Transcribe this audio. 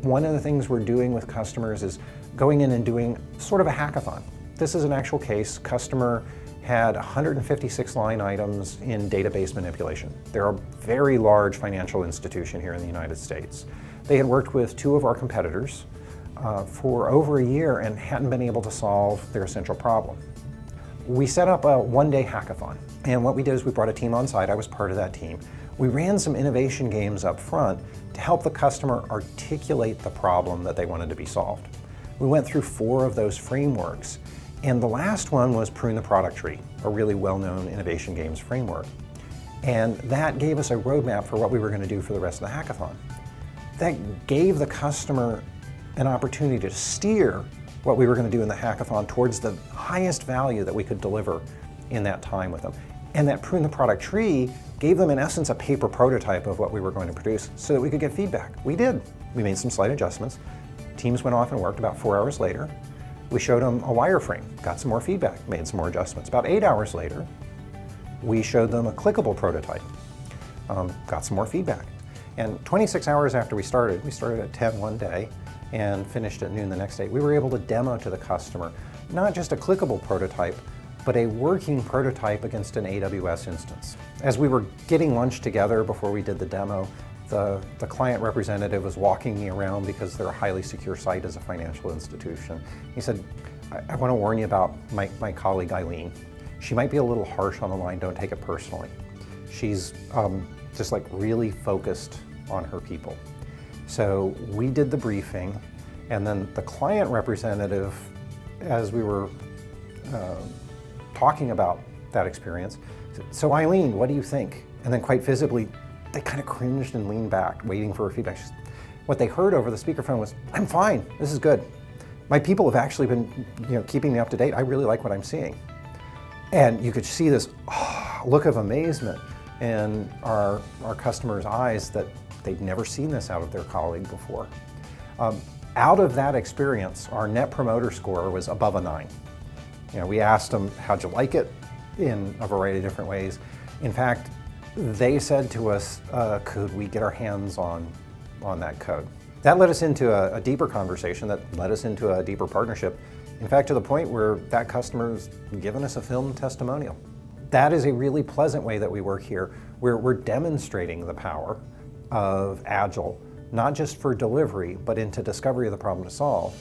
One of the things we're doing with customers is going in and doing sort of a hackathon. This is an actual case. Customer had 156 line items in database manipulation. They're a very large financial institution here in the United States. They had worked with two of our competitors for over a year and hadn't been able to solve their essential problem. We set up a one-day hackathon, and what we did is we brought a team on site. I was part of that team. We ran some innovation games up front to help the customer articulate the problem that they wanted to be solved. We went through 4 of those frameworks, and the last one was Prune the Product Tree, a really well-known innovation games framework. And that gave us a roadmap for what we were going to do for the rest of the hackathon. That gave the customer an opportunity to steer what we were going to do in the hackathon towards the highest value that we could deliver in that time with them. And that Prune the Product Tree gave them, in essence, a paper prototype of what we were going to produce so that we could get feedback. We did. We made some slight adjustments. Teams went off and worked. About 4 hours later, we showed them a wireframe, got some more feedback, made some more adjustments. About 8 hours later, we showed them a clickable prototype, got some more feedback. And 26 hours after we started at 10 one day and finished at noon the next day, we were able to demo to the customer not just a clickable prototype, but a working prototype against an AWS instance. As we were getting lunch together before we did the demo, the client representative was walking me around because they're a highly secure site as a financial institution. He said, I want to warn you about my colleague Eileen. She might be a little harsh on the line, don't take it personally. She's just like really focused on her people. So we did the briefing, and then the client representative, as we were talking about that experience, said, so Eileen, what do you think? And then quite visibly, they kind of cringed and leaned back, waiting for her feedback. What they heard over the speakerphone was, I'm fine, this is good. My people have actually been keeping me up to date. I really like what I'm seeing. And you could see this look of amazement in our customers' eyes that they'd never seen this out of their colleague before. Out of that experience, our Net Promoter Score was above a 9. We asked them, how'd you like it, in a variety of different ways. In fact, they said to us, could we get our hands on that code? That led us into a deeper conversation, that led us into a deeper partnership. In fact, to the point where that customer's given us a film testimonial. That is a really pleasant way that we work here, where we're demonstrating the power of Agile, not just for delivery, but into discovery of the problem to solve.